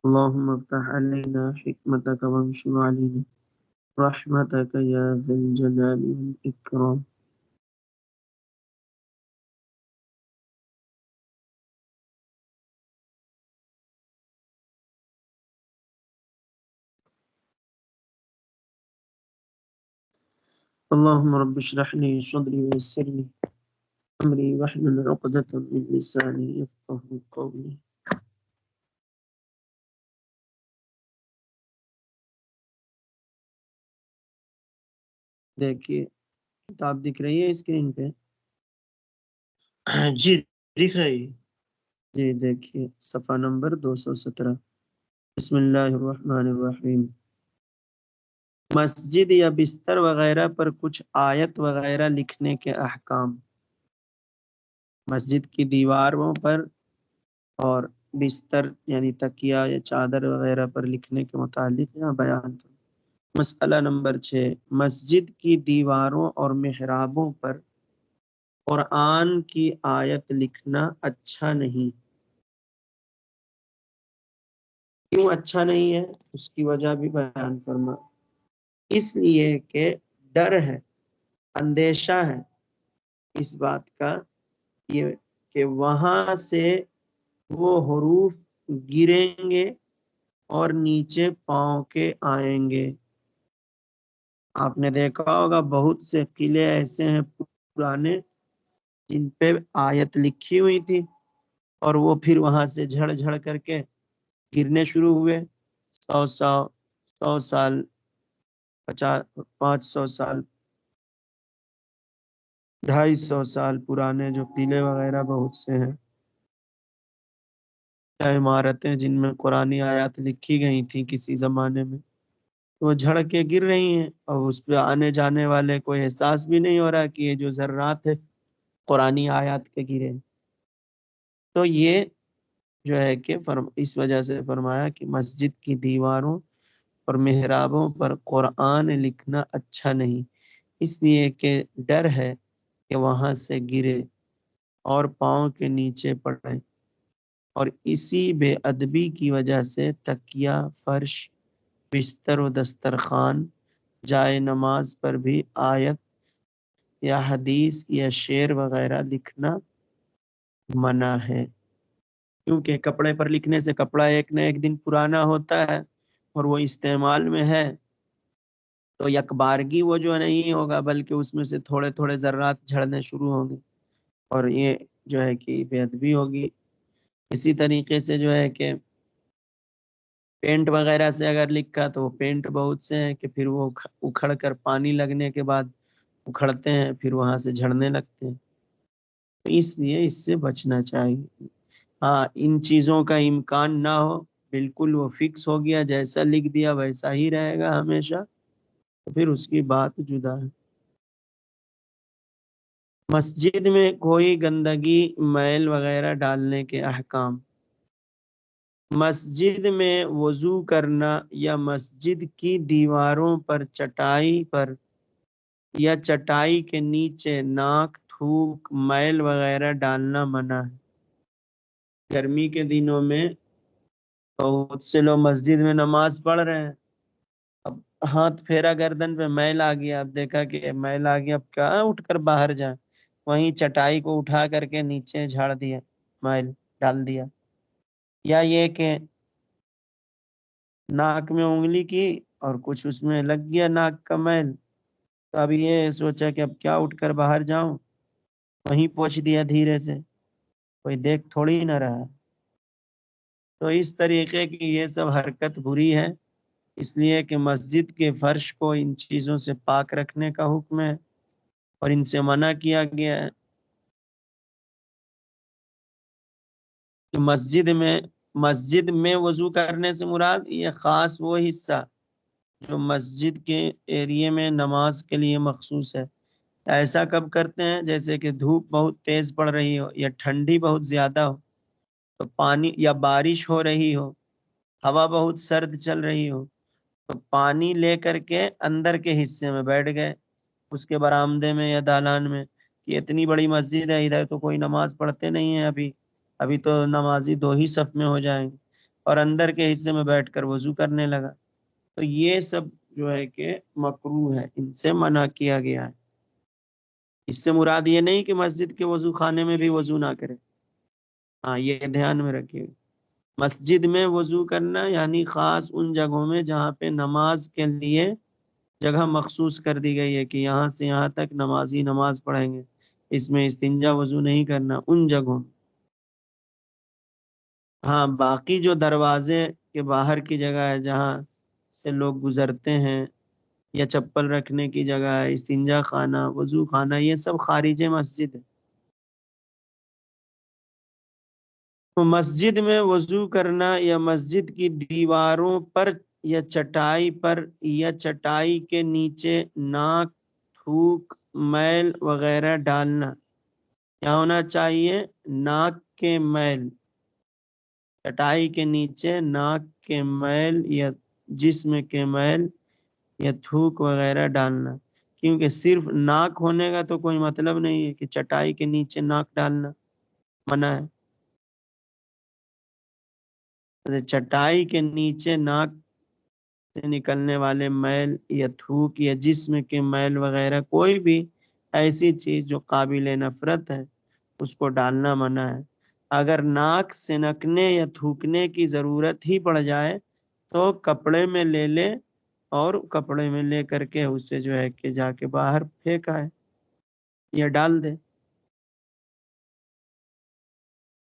اللهم افتح علينا حكمتك وانشر علينا رحمتك يا ذا الجلال والإكرام. اللهم رب اشرح لي صدري ويسر لي أمري واحلل عقدة من لساني يفقه قولي. دیکھیے کتاب دکھ رہی ہے اسکرین پہ؟ جی دکھ رہی ہے. جی دیکھیے صفحہ نمبر 217. بسم اللہ الرحمن الرحیم. مسجد یا بستر وغیرہ پر کچھ آیت وغیرہ لکھنے کے احکام. مسجد کی دیواروں پر اور بستر یعنی تکیہ یا چادر وغیرہ پر لکھنے کے متعلق یہاں بیان کریں. مسئلہ نمبر 6. مسجد کی دیواروں اور محرابوں پر قرآن کی آیت لکھنا اچھا نہیں. کیوں اچھا نہیں ہے؟ اس کی وجہ بھی بیان فرما. اس لیے کہ ڈر ہے، اندیشہ ہے اس بات کا یہ کہ وہاں سے وہ حروف گریں گے اور نیچے پاؤں کے آئیں گے. آپ نے دیکھا ہوگا بہت سے قلعے ایسے ہیں پرانے جن پہ آیت لکھی ہوئی تھی اور وہ پھر وہاں سے جھڑ جھڑ کر کے گرنے شروع ہوئے. 100 سال 500 سال 250 سال پرانے جو قلعے وغیرہ بہت سے ہیں یا عمارتیں جن میں قرآنی آیات لکھی گئی تھی کسی زمانے میں، وہ جھڑ کے گر رہی ہیں اور اس پہ آنے جانے والے کو احساس بھی نہیں ہو رہا کہ یہ جو ذرات ہے قرآنی آیات کے گرے. تو یہ جو ہے کہ اس وجہ سے فرمایا کہ مسجد کی دیواروں اور محرابوں پر قرآن لکھنا اچھا نہیں، اس لیے کہ ڈر ہے کہ وہاں سے گرے اور پاؤں کے نیچے پڑے. اور اسی بے ادبی کی وجہ سے تکیہ، فرش، بستر و دسترخوان، جائے نماز پر بھی آیت یا حدیث یا شعر وغیرہ لکھنا منع ہے. کیونکہ کپڑے پر لکھنے سے کپڑا ایک نہ ایک دن پرانا ہوتا ہے اور وہ استعمال میں ہے تو یک بارگی وہ جو نہیں ہوگا بلکہ اس میں سے تھوڑے تھوڑے ذرات جھڑنے شروع ہوں گے اور یہ جو ہے کہ بے ادبی ہوگی. اسی طریقے سے جو ہے کہ پینٹ وغیرہ سے اگر لکھا تو وہ پینٹ بہت سے ہیں کہ پھر وہ اکھڑ کر پانی لگنے کے بعد اکھڑتے ہیں پھر وہاں سے جھڑنے لگتے ہیں. تو اس لیے اس سے بچنا چاہیے. ہاں ان چیزوں کا امکان نہ ہو، بالکل وہ فکس ہو گیا جیسا لکھ دیا ویسا ہی رہے گا ہمیشہ، تو پھر اس کی بات جدا ہے. مسجد میں کوئی گندگی میل وغیرہ ڈالنے کے احکام. مسجد میں وضو کرنا یا مسجد کی دیواروں پر چٹائی پر یا چٹائی کے نیچے ناک، تھوک، میل وغیرہ ڈالنا منع ہے. گرمی کے دنوں میں بہت سے لوگ مسجد میں نماز پڑھ رہے ہیں، اب ہاتھ پھیرا گردن پہ میل آ گیا، اب دیکھا کہ میل آ گیا، اب کیا اٹھ کر باہر جائیں، وہیں چٹائی کو اٹھا کر کے نیچے جھاڑ دیا، میل ڈال دیا. یا یہ کہ ناک میں انگلی کی اور کچھ اس میں لگ گیا ناک کا میل، تو اب یہ سوچا کہ اب کیا اٹھ کر باہر جاؤں، وہیں پوچھ دیا دھیرے سے، کوئی دیکھ تھوڑی نہ رہا. تو اس طریقے کی یہ سب حرکت بری ہے، اس لیے کہ مسجد کے فرش کو ان چیزوں سے پاک رکھنے کا حکم ہے اور ان سے منع کیا گیا ہے. کہ مسجد میں وضو کرنے سے مراد یہ خاص وہ حصہ جو مسجد کے ایریے میں نماز کے لیے مخصوص ہے. ایسا کب کرتے ہیں؟ جیسے کہ دھوپ بہت تیز پڑ رہی ہو یا ٹھنڈی بہت زیادہ ہو تو پانی، یا بارش ہو رہی ہو، ہوا بہت سرد چل رہی ہو، تو پانی لے کر کے اندر کے حصے میں بیٹھ گئے اس کے برآمدے میں یا دالان میں کہ اتنی بڑی مسجد ہے، ادھر تو کوئی نماز پڑھتے نہیں ہے، ابھی تو نمازی 2 ہی صف میں ہو جائیں گے، اور اندر کے حصے میں بیٹھ کر وضو کرنے لگا، تو یہ سب جو ہے کہ مکروہ ہے، ان سے منع کیا گیا ہے۔ اس سے مراد یہ نہیں کہ مسجد کے وضو خانے میں بھی وضو نہ کرے، ہاں یہ دھیان میں رکھیے۔ مسجد میں وضو کرنا یعنی خاص ان جگہوں میں جہاں پہ نماز کے لیے جگہ مخصوص کر دی گئی ہے کہ یہاں سے یہاں تک نمازی نماز پڑھیں گے، اس میں استنجا وضو نہیں کرنا ان جگہوں۔ ہاں باقی جو دروازے کے باہر کی جگہ ہے جہاں سے لوگ گزرتے ہیں، یا چپل رکھنے کی جگہ ہے، استنجا خانہ، وضو خانہ، یہ سب خارج مسجد ہے۔ تو مسجد میں وضو کرنا یا مسجد کی دیواروں پر یا چٹائی پر یا چٹائی کے نیچے ناک، تھوک، میل وغیرہ ڈالنا، کیا ہونا چاہیے؟ ناک کے میل، چٹائی کے نیچے ناک کے میل یا جسم کے میل یا تھوک وغیرہ ڈالنا، کیونکہ صرف ناک ہونے کا تو کوئی مطلب نہیں ہے کہ چٹائی کے نیچے ناک ڈالنا منع ہے۔ چٹائی کے نیچے ناک سے نکلنے والے میل یا تھوک یا جسم کے میل وغیرہ کوئی بھی ایسی چیز جو قابل نفرت ہے اس کو ڈالنا منع ہے۔ اگر ناک سنکنے یا تھوکنے کی ضرورت ہی پڑ جائے تو کپڑے میں لے لے اور کپڑے میں لے کر کے اسے جو ہے کہ جا کے باہر پھینکا ہے یا ڈال دے۔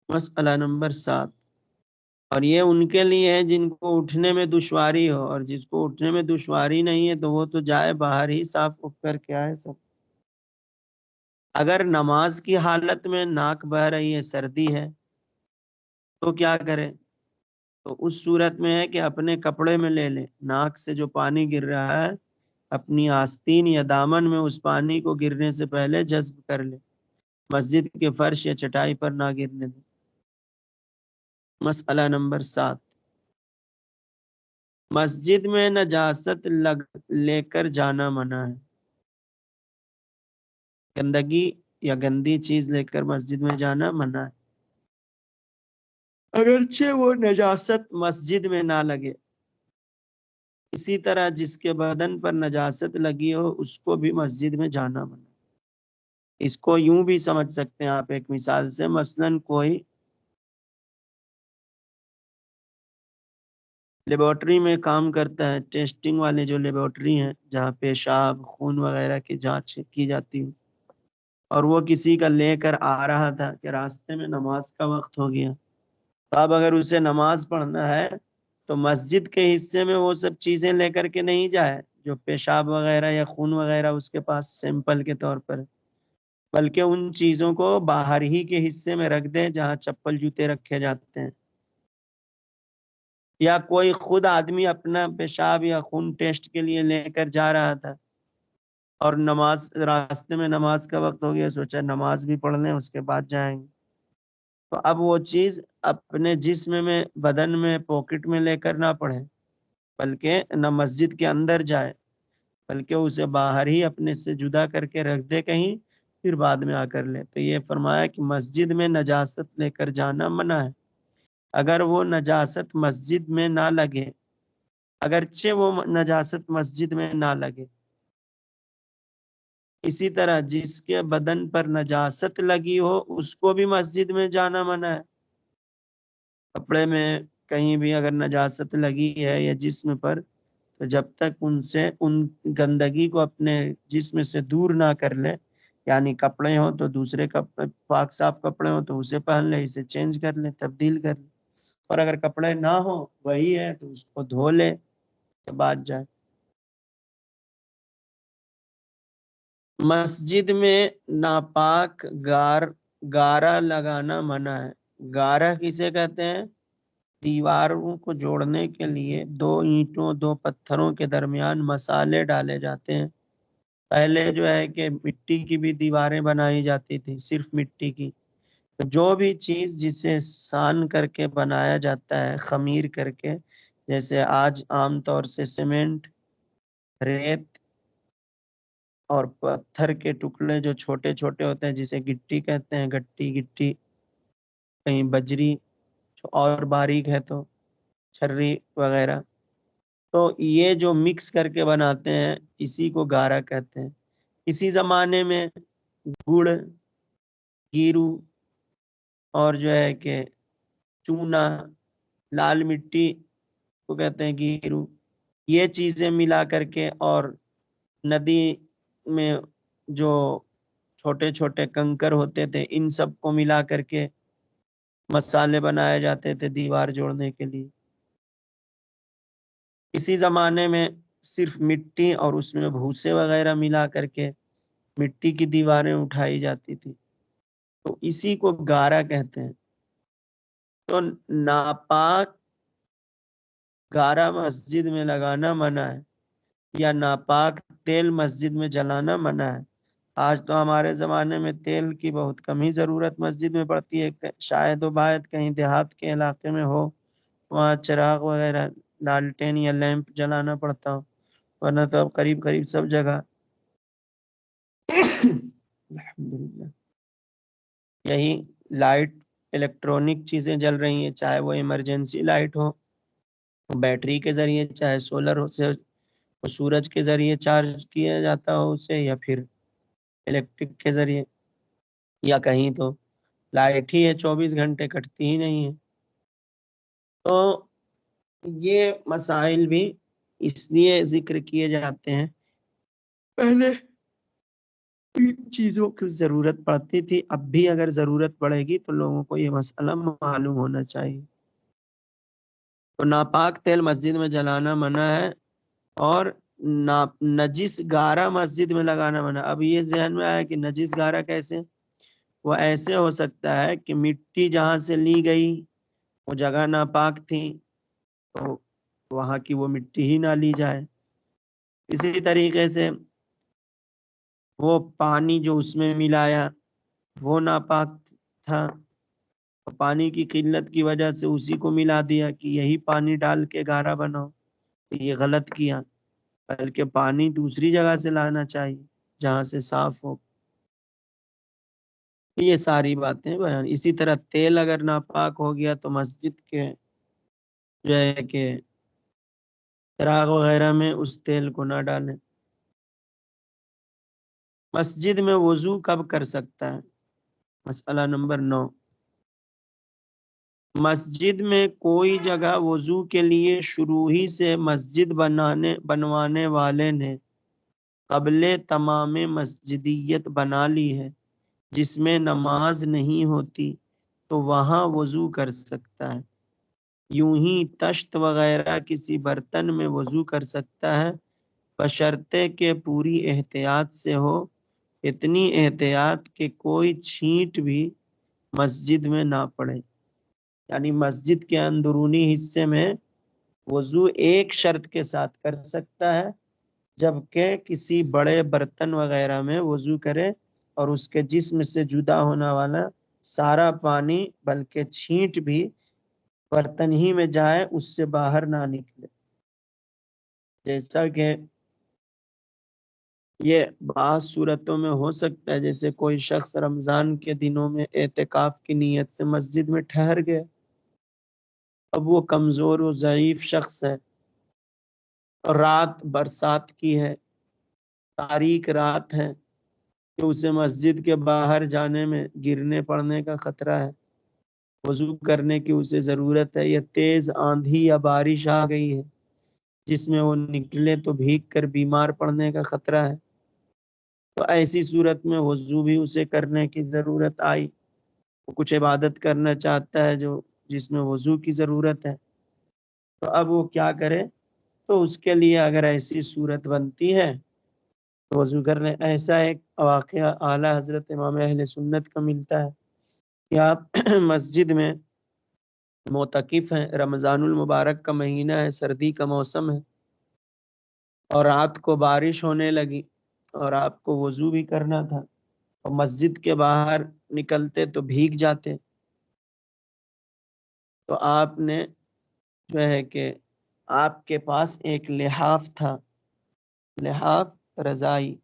مسئلہ نمبر 7، اور یہ ان کے لیے ہے جن کو اٹھنے میں دشواری ہو، اور جس کو اٹھنے میں دشواری نہیں ہے تو وہ تو جائے باہر ہی صاف اٹھ کر کے آئے سب۔ اگر نماز کی حالت میں ناک بہ رہی ہے، سردی ہے، تو کیا کرے؟ تو اس صورت میں ہے کہ اپنے کپڑے میں لے لے، ناک سے جو پانی گر رہا ہے اپنی آستین یا دامن میں اس پانی کو گرنے سے پہلے جذب کر لے، مسجد کے فرش یا چٹائی پر نہ گرنے دے۔ مسئلہ نمبر 7، مسجد میں نجاست لے کر جانا منع ہے۔ گندگی یا گندی چیز لے کر مسجد میں جانا منع ہے، اگرچہ وہ نجاست مسجد میں نہ لگے۔ اسی طرح جس کے بدن پر نجاست لگی ہو اس کو بھی مسجد میں جانا منع ہے۔ اس کو یوں بھی سمجھ سکتے ہیں آپ ایک مثال سے، مثلاً کوئی لیبارٹری میں کام کرتا ہے، ٹیسٹنگ والے جو لیبارٹری ہیں جہاں پیشاب، خون وغیرہ کی جانچ کی جاتی ہے، اور وہ کسی کا لے کر آ رہا تھا کہ راستے میں نماز کا وقت ہو گیا، تو اب اگر اسے نماز پڑھنا ہے تو مسجد کے حصے میں وہ سب چیزیں لے کر کے نہیں جائے جو پیشاب وغیرہ یا خون وغیرہ اس کے پاس سیمپل کے طور پر، بلکہ ان چیزوں کو باہر ہی کے حصے میں رکھ دے جہاں چپل جوتے رکھے جاتے ہیں۔ یا کوئی خود آدمی اپنا پیشاب یا خون ٹیسٹ کے لیے لے کر جا رہا تھا اور راستے میں نماز کا وقت ہو گیا، سوچا نماز بھی پڑھ لیں اس کے بعد جائیں گے، تو اب وہ چیز اپنے جسم میں، بدن میں، پاکٹ میں لے کر نہ پڑھے، بلکہ نہ مسجد کے اندر جائے، بلکہ اسے باہر ہی اپنے سے جدا کر کے رکھ دے کہیں، پھر بعد میں آ کر لے۔ تو یہ فرمایا کہ مسجد میں نجاست لے کر جانا منع ہے، اگر وہ نجاست مسجد میں نہ لگے، اگرچہ وہ نجاست مسجد میں نہ لگے۔ اسی طرح جس کے بدن پر نجاست لگی ہو اس کو بھی مسجد میں جانا منع ہے۔ کپڑے میں کہیں بھی اگر نجاست لگی ہے یا جسم پر، تو جب تک ان گندگی کو اپنے جسم سے دور نہ کر لے، یعنی کپڑے ہوں تو دوسرے کپڑے، پاک صاف کپڑے ہوں تو اسے پہن لے، اسے چینج کر لے، تبدیل کر لے، اور اگر کپڑے نہ ہوں وہی ہے تو اس کو دھو لے کے بعد جائے۔ مسجد میں ناپاک گارا لگانا منع ہے۔ گارا کسے کہتے ہیں؟ دیواروں کو جوڑنے کے لیے دو اینٹوں، دو پتھروں کے درمیان مسالے ڈالے جاتے ہیں۔ پہلے جو ہے کہ مٹی کی بھی دیواریں بنائی جاتی تھی، صرف مٹی کی، جو بھی چیز جسے سان کر کے بنایا جاتا ہے، خمیر کر کے، جیسے آج عام طور سے سیمنٹ، ریت اور پتھر کے ٹکڑے جو چھوٹے چھوٹے ہوتے ہیں جسے گٹی کہتے ہیں، گٹی، کہیں بجری اور باریک ہے تو چھری وغیرہ، تو یہ جو مکس کر کے بناتے ہیں اسی کو گارا کہتے ہیں۔ اسی زمانے میں گڑ، گیرو اور جو ہے کہ چونا، لال مٹی کو کہتے ہیں گیرو، یہ چیزیں ملا کر کے اور ندی میں جو چھوٹے چھوٹے کنکر ہوتے تھے ان سب کو ملا کر کے مسالے بنائے جاتے تھے دیوار جوڑنے کے لیے۔ اسی زمانے میں صرف مٹی اور اس میں بھوسے وغیرہ ملا کر کے مٹی کی دیواریں اٹھائی جاتی تھی، تو اسی کو گارا کہتے ہیں۔ تو ناپاک گارا مسجد میں لگانا منع ہے، یا ناپاک تیل مسجد میں جلانا منع ہے۔ آج تو ہمارے زمانے میں تیل کی بہت کم ہی ضرورت مسجد میں پڑتی ہے، شاید و باید کہیں دیہات کے علاقے میں ہو وہاں چراغ وغیرہ لالٹین یا لیمپ جلانا پڑتا ہو، ورنہ تو اب قریب قریب سب جگہ الحمدللہ یہی لائٹ الیکٹرانک چیزیں جل رہی ہیں، چاہے وہ ایمرجنسی لائٹ ہو بیٹری کے ذریعے، چاہے سولر ہو سے سورج کے ذریعے چارج کیا جاتا ہو اسے، یا پھر الیکٹرک کے ذریعے، یا کہیں تو لائٹ ہی ہے 24 گھنٹے کٹتی ہی نہیں ہے۔ تو یہ مسائل بھی اس لیے ذکر کیے جاتے ہیں، پہلے ان چیزوں کی ضرورت پڑتی تھی، اب بھی اگر ضرورت پڑے گی تو لوگوں کو یہ مسئلہ معلوم ہونا چاہیے۔ تو ناپاک تیل مسجد میں جلانا منع ہے، اور نجس گارا مسجد میں لگانا منع۔ اب یہ ذہن میں آیا کہ نجس گارا کیسے؟ وہ ایسے ہو سکتا ہے کہ مٹی جہاں سے لی گئی وہ جگہ ناپاک تھی تو وہاں کی وہ مٹی ہی نہ لی جائے۔ اسی طریقے سے وہ پانی جو اس میں ملایا وہ ناپاک تھا، پانی کی قلت کی وجہ سے اسی کو ملا دیا کہ یہی پانی ڈال کے گارا بناؤ، یہ غلط کیا، بلکہ پانی دوسری جگہ سے لانا چاہیے جہاں سے صاف ہو۔ یہ ساری باتیں بیان۔ اسی طرح تیل اگر ناپاک ہو گیا تو مسجد کے جو ہے کہ چراغ وغیرہ میں اس تیل کو نہ ڈالیں۔ مسجد میں وضو کب کر سکتا ہے؟ مسئلہ نمبر 9، مسجد میں کوئی جگہ وضو کے لیے شروع ہی سے مسجد بنوانے والے نے قبل تمام مسجدیت بنا لی ہے جس میں نماز نہیں ہوتی تو وہاں وضو کر سکتا ہے۔ یوں ہی تشت وغیرہ کسی برتن میں وضو کر سکتا ہے، بشرطے کہ پوری احتیاط سے ہو، اتنی احتیاط کہ کوئی چھینٹ بھی مسجد میں نہ پڑے۔ یعنی مسجد کے اندرونی حصے میں وضو ایک شرط کے ساتھ کر سکتا ہے، جبکہ کسی بڑے برتن وغیرہ میں وضو کرے اور اس کے جسم سے جدا ہونے والا سارا پانی بلکہ چھینٹ بھی برتن ہی میں جائے، اس سے باہر نہ نکلے۔ جیسا کہ یہ بعض صورتوں میں ہو سکتا ہے، جیسے کوئی شخص رمضان کے دنوں میں اعتکاف کی نیت سے مسجد میں ٹھہر گیا، اب وہ کمزور و ضعیف شخص ہے اور رات برسات کی ہے، تاریک رات ہے، کہ اسے مسجد کے باہر جانے میں گرنے پڑنے کا خطرہ ہے، وضو کرنے کی اسے ضرورت ہے، یا تیز آندھی یا بارش آ گئی ہے جس میں وہ نکلے تو بھیگ کر بیمار پڑنے کا خطرہ ہے، تو ایسی صورت میں وضو بھی اسے کرنے کی ضرورت آئی۔ وہ کچھ عبادت کرنا چاہتا ہے جس میں وضو کی ضرورت ہے، تو اب وہ کیا کرے؟ تو اس کے لیے اگر ایسی صورت بنتی ہے تو وضو کرنے۔ ایسا ایک واقعہ اعلیٰ حضرت امام اہل سنت کا ملتا ہے کہ آپ مسجد میں معتکف ہیں، رمضان المبارک کا مہینہ ہے، سردی کا موسم ہے، اور رات کو بارش ہونے لگی اور آپ کو وضو بھی کرنا تھا، اور مسجد کے باہر نکلتے تو بھیگ جاتے، تو آپ نے جو ہے کہ آپ کے پاس ایک لحاف تھا، لحاف رضائی،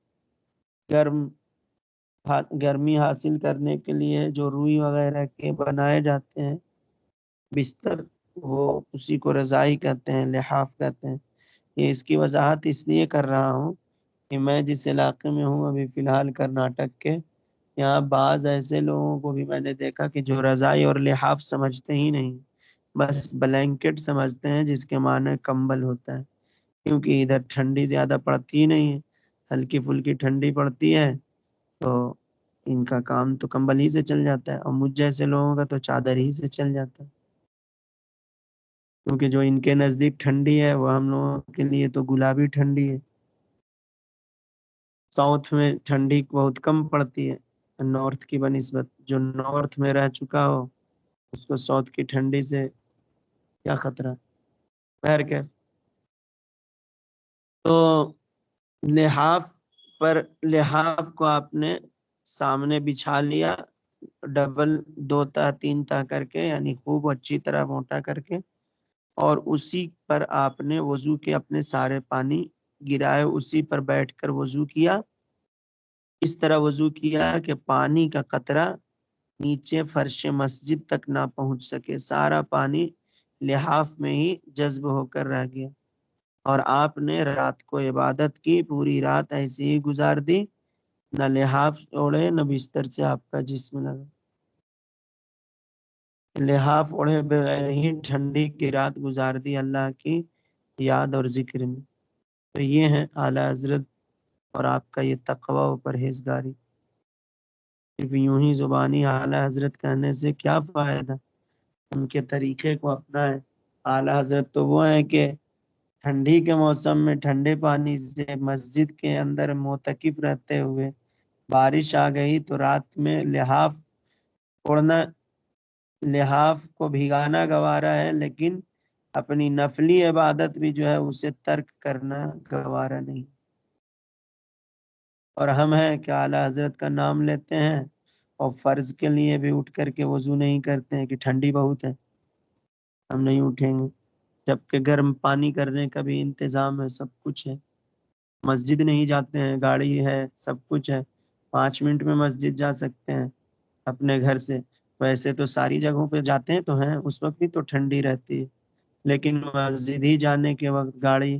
گرمی حاصل کرنے کے لیے جو روئی وغیرہ کے بنائے جاتے ہیں بستر، وہ اسی کو رضائی کہتے ہیں، لحاف کہتے ہیں۔ یہ اس کی وضاحت اس لیے کر رہا ہوں کہ میں جس علاقے میں ہوں ابھی فی الحال کرناٹک کے، یہاں بعض ایسے لوگوں کو بھی میں نے دیکھا کہ جو رضائی اور لحاف سمجھتے ہی نہیں، بس بلینکٹ سمجھتے ہیں جس کے معنی کمبل ہوتا ہے، کیونکہ ادھر ٹھنڈی زیادہ پڑتی ہی نہیں ہے، ہلکی پھلکی ٹھنڈی پڑتی ہے تو ان کا کام تو کمبل ہی سے چل جاتا ہے، اور مجھ جیسے لوگوں کا تو چادر ہی سے چل جاتا ہے، کیونکہ جو ان کے نزدیک ٹھنڈی ہے وہ ہم لوگوں کے لیے تو گلابی ٹھنڈی ہے۔ ساؤتھ میں ٹھنڈی بہت کم پڑتی ہے نارتھ کی بنسبت، جو نارتھ میں رہ چکا ہو اس کو ساؤتھ کی ٹھنڈی سے کیا خطرہ۔ خیر کے تو لحاف پر، لحاف کو آپ نے سامنے بچھا لیا، ڈبل 2 تا 3 تا کر کے، یعنی خوب اچھی طرح موٹا کر کے، اور اسی پر آپ نے وضو کے اپنے سارے پانی گرائے، اسی پر بیٹھ کر وضو کیا، اس طرح وضو کیا کہ پانی کا قطرہ نیچے فرش مسجد تک نہ پہنچ سکے، سارا پانی لحاف میں ہی جذب ہو کر رہ گیا، اور آپ نے رات کو عبادت کی، پوری رات ایسے ہی گزار دی، نہ لحاف اوڑھے نہ بستر سے آپ کا جسم لگا، لحاف اوڑھے بغیر ہی ٹھنڈی کی رات گزار دی اللہ کی یاد اور ذکر میں۔ تو یہ ہے اعلیٰ حضرت اور آپ کا یہ تقوی و پرہیزگاری۔ صرف یوں ہی زبانی اعلیٰ حضرت کہنے سے کیا فائدہ، ان کے طریقے کو اپنائیں۔ اعلیٰ حضرت تو وہ ہیں کہ ٹھنڈی کے موسم میں ٹھنڈے پانی سے مسجد کے اندر معتکف رہتے ہوئے بارش آ گئی تو رات میں لحاف اوڑھنا، لحاف کو بھگانا گوارا ہے، لیکن اپنی نفلی عبادت بھی جو ہے اسے ترک کرنا گوارا نہیں۔ اور ہم ہیں کہ اعلیٰ حضرت کا نام لیتے ہیں اور فرض کے لیے بھی اٹھ کر کے وضو نہیں کرتے ہیں کہ ٹھنڈی بہت ہے ہم نہیں اٹھیں گے، جبکہ گرم پانی کرنے کا بھی انتظام ہے، سب کچھ ہے، مسجد نہیں جاتے ہیں، گاڑی ہے، سب کچھ ہے، 5 منٹ میں مسجد جا سکتے ہیں اپنے گھر سے، ویسے تو ساری جگہوں پہ جاتے ہیں تو ہیں، اس وقت بھی تو ٹھنڈی رہتی ہے، لیکن مسجد ہی جانے کے وقت گاڑی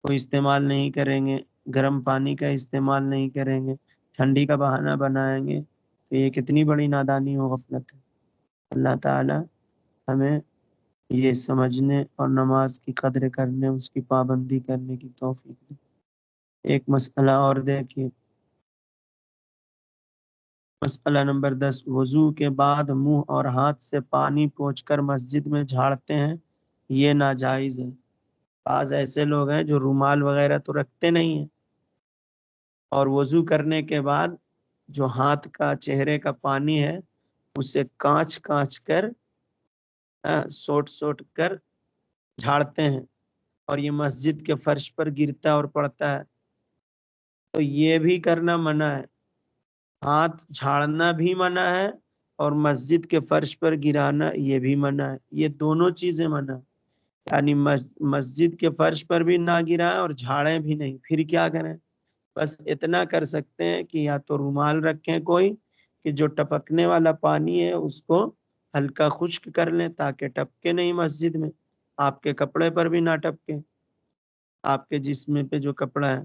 کو استعمال نہیں کریں گے، گرم پانی کا استعمال نہیں کریں گے، ٹھنڈی کا بہانہ بنائیں گے، تو یہ کتنی بڑی نادانی و غفلت ہے۔ اللہ تعالی ہمیں یہ سمجھنے اور نماز کی قدر کرنے، اس کی پابندی کرنے کی توفیق دے۔ ایک مسئلہ اور دیکھیے، مسئلہ نمبر 10، وضو کے بعد منہ اور ہاتھ سے پانی پوچھ کر مسجد میں جھاڑتے ہیں، یہ ناجائز ہے۔ بعض ایسے لوگ ہیں جو رومال وغیرہ تو رکھتے نہیں ہیں، اور وضو کرنے کے بعد جو ہاتھ کا چہرے کا پانی ہے اسے کانچ کانچ کر سوٹ سوٹ کر جھاڑتے ہیں، اور یہ مسجد کے فرش پر گرتا اور پڑتا ہے، تو یہ بھی کرنا منع ہے، ہاتھ جھاڑنا بھی منع ہے اور مسجد کے فرش پر گرانا یہ بھی منع ہے، یہ دونوں چیزیں منع ہے، یعنی مسجد کے فرش پر بھی نہ گرائیں اور جھاڑیں بھی نہیں، پھر کیا کریں؟ بس اتنا کر سکتے ہیں کہ یا تو رومال رکھیں کوئی کہ جو ٹپکنے والا پانی ہے اس کو ہلکا خشک کر لیں تاکہ ٹپکے نہیں مسجد میں، آپ کے کپڑے پر بھی نہ ٹپکے، آپ کے جسم پہ جو کپڑا ہے،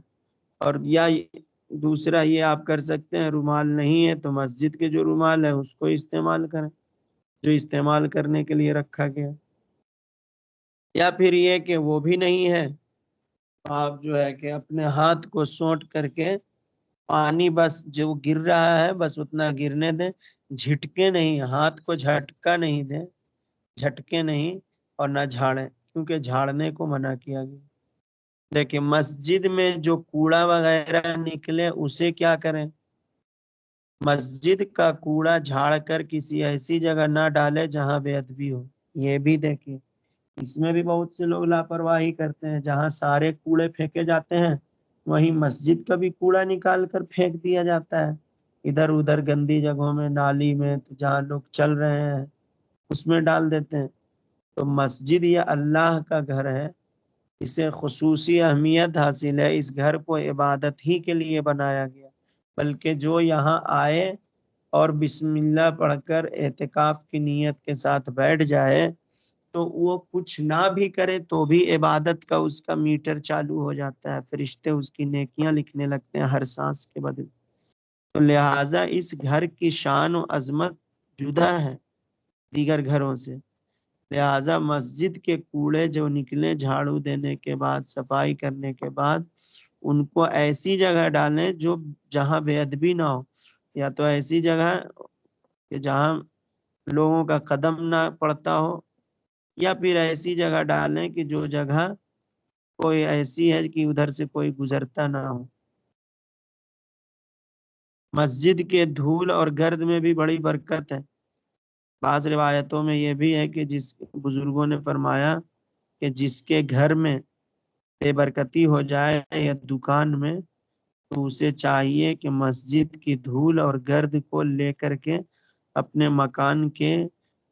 اور یا دوسرا یہ آپ کر سکتے ہیں رومال نہیں ہے تو مسجد کے جو رومال ہے اس کو استعمال کریں جو استعمال کرنے کے لیے رکھا گیا، یا پھر یہ کہ وہ بھی نہیں ہے آپ جو ہے کہ اپنے ہاتھ کو سونٹ کر کے پانی بس جو گر رہا ہے بس اتنا گرنے دیں، جھٹکے نہیں، ہاتھ کو جھٹکا نہیں دیں، جھٹکے نہیں، اور نہ جھاڑیں، کیونکہ جھاڑنے کو منع کیا گیا۔ دیکھیں مسجد میں جو کوڑا وغیرہ نکلے اسے کیا کریں؟ مسجد کا کوڑا جھاڑ کر کسی ایسی جگہ نہ ڈالے جہاں بے ادبی ہو، یہ بھی دیکھیں، اس میں بھی بہت سے لوگ لاپرواہی کرتے ہیں، جہاں سارے کوڑے پھینکے جاتے ہیں وہیں مسجد کا بھی کوڑا نکال کر پھینک دیا جاتا ہے، ادھر ادھر گندی جگہوں میں، نالی میں، تو جہاں لوگ چل رہے ہیں اس میں ڈال دیتے ہیں۔ تو مسجد یہ اللہ کا گھر ہے، اسے خصوصی اہمیت حاصل ہے، اس گھر کو عبادت ہی کے لیے بنایا گیا، بلکہ جو یہاں آئے اور بسم اللہ پڑھ کر اعتکاف کی نیت کے ساتھ بیٹھ جائے تو وہ کچھ نہ بھی کرے تو بھی عبادت کا اس کا میٹر چالو ہو جاتا ہے، فرشتے اس کی نیکیاں لکھنے لگتے ہیں ہر سانس کے بدلے۔ تو لہٰذا اس گھر کی شان و عظمت جدا ہے دیگر گھروں سے، لہٰذا مسجد کے کوڑے جو نکلے جھاڑو دینے کے بعد، صفائی کرنے کے بعد، ان کو ایسی جگہ ڈالیں جو جہاں بے ادبی نہ ہو، یا تو ایسی جگہ کہ جہاں لوگوں کا قدم نہ پڑتا ہو، یا پھر ایسی جگہ ڈالیں کہ جو جگہ کوئی ایسی ہے کہ ادھر سے کوئی گزرتا نہ ہو۔ مسجد کے دھول اور گرد میں بھی بڑی برکت ہے۔ بعض روایتوں میں یہ بھی ہے کہ جس بزرگوں نے فرمایا کہ جس کے گھر میں بے برکتی ہو جائے یا دکان میں، تو اسے چاہیے کہ مسجد کی دھول اور گرد کو لے کر کے اپنے مکان کے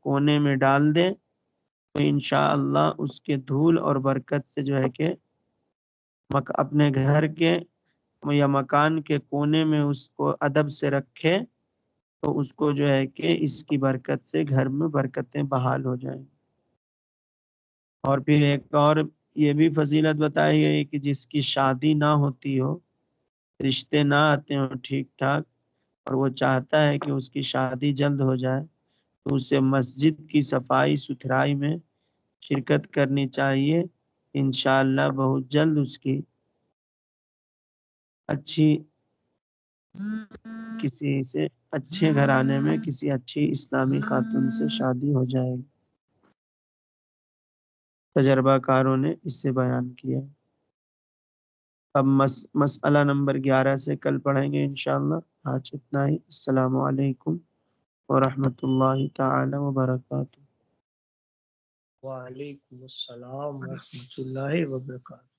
کونے میں ڈال دے، تو انشاءاللہ اس کے دھول اور برکت سے جو ہے کہ اپنے گھر کے یا مکان کے کونے میں اس کو ادب سے رکھے، تو اس کو جو ہے کہ اس کی برکت سے گھر میں برکتیں بحال ہو جائیں۔ اور پھر ایک اور یہ بھی فضیلت بتائی گئی کہ جس کی شادی نہ ہوتی ہو، رشتے نہ آتے ہوں ٹھیک ٹھاک، اور وہ چاہتا ہے کہ اس کی شادی جلد ہو جائے، تو اسے مسجد کی صفائی ستھرائی میں شرکت کرنی چاہیے۔ انشاءاللہ بہت جلد اس کی اچھی کسی سے اچھے گھرانے میں کسی اچھی اسلامی خاتون سے شادی ہو جائے گی۔ تجربہ کاروں نے اس سے بیان کیا۔ اب مسئلہ نمبر 11 سے کل پڑھیں گے انشاءاللہ۔ آج اتنا ہی۔ السلام علیکم ورحمۃ اللہ تعالی وبرکاتہ۔ وعلیکم السلام ورحمۃ اللہ وبرکاتہ۔